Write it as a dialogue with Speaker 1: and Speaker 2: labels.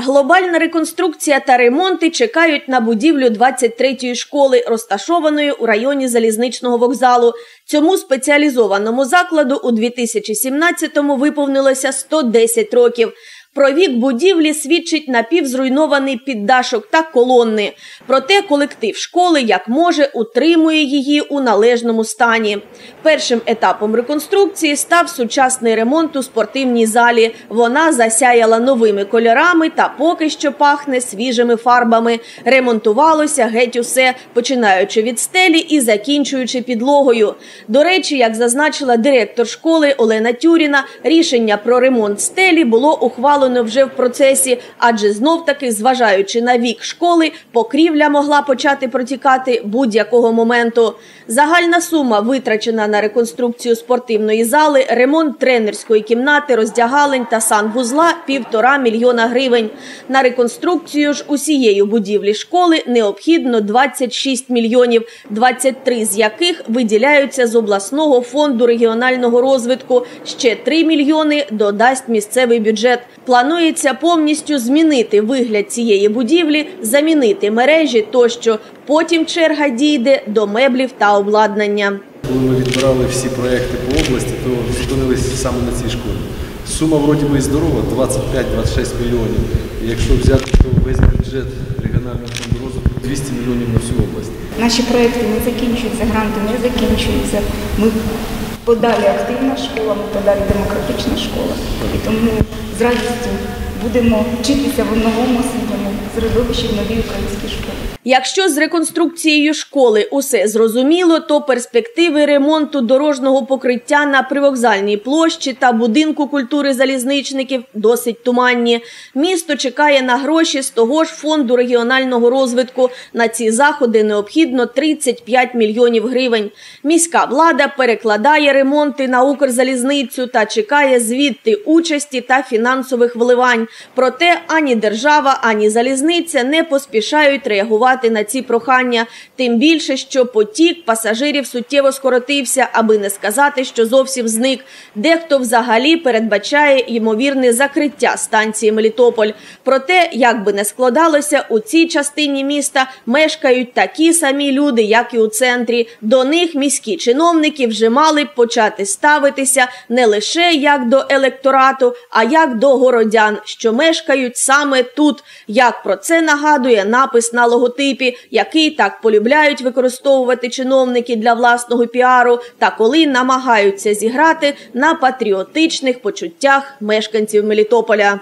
Speaker 1: Глобальна реконструкція та ремонти чекають на будівлю 23-ї школи, розташованої у районі Залізничного вокзалу. Цьому спеціалізованому закладу у 2017-му виповнилося 110 років. Про вік будівлі свідчить напівзруйнований піддашок та колони. Проте колектив школи, як може, утримує її у належному стані. Першим етапом реконструкції став сучасний ремонт у спортивній залі. Вона засяяла новими кольорами та поки що пахне свіжими фарбами. Ремонтувалося геть усе, починаючи від стелі і закінчуючи підлогою. До речі, як зазначила директор школи Олена Тюріна, рішення про ремонт стелі було ухвалено вже в процесі, адже знов-таки, зважаючи на вік школи, покрівля могла почати протікати будь-якого моменту. Загальна сума, витрачена на реконструкцію спортивної зали, ремонт тренерської кімнати, роздягалень та санвузла – 1,5 мільйона гривень. На реконструкцію ж усієї будівлі школи необхідно 26 мільйонів, 23 з яких виділяються з обласного фонду регіонального розвитку. Ще 3 мільйони додасть місцевий бюджет. Планується повністю змінити вигляд цієї будівлі, замінити мережі тощо. Потім черга дійде до меблів та обладнання.
Speaker 2: Коли ми відбирали всі проекти по області, то зупинилися саме на цій школі. Сума вроді би здорова – 25-26 мільйонів. І якщо взяти, то весь бюджет регіонального фонду розвитку – 200 мільйонів на всю область.
Speaker 3: Наші проекти не закінчуються, гранти не закінчуються. Ми подалі активна школа, ми подалі демократична школа. І тому з радістю будемо вчитися в новому освітньому середовищі в новій українській школі.
Speaker 1: Якщо з реконструкцією школи усе зрозуміло, то перспективи ремонту дорожнього покриття на Привокзальній площі та будинку культури залізничників досить туманні. Місто чекає на гроші з того ж фонду регіонального розвитку. На ці заходи необхідно 35 мільйонів гривень. Міська влада перекладає ремонти на Укрзалізницю та чекає звідти участі та фінансових вливань. Проте ані держава, ані залізниця не поспішають реагувати на ці прохання. Тим більше, що потік пасажирів суттєво скоротився, аби не сказати, що зовсім зник. Дехто взагалі передбачає ймовірне закриття станції Мелітополь. Проте, як би не складалося, у цій частині міста мешкають такі самі люди, як і у центрі. До них міські чиновники вже мали б почати ставитися не лише як до електорату, а як до городян, що мешкають саме тут. Як про це нагадує напис на логотипі, який так полюбляють використовувати чиновники для власного піару, та коли намагаються зіграти на патріотичних почуттях мешканців Мелітополя.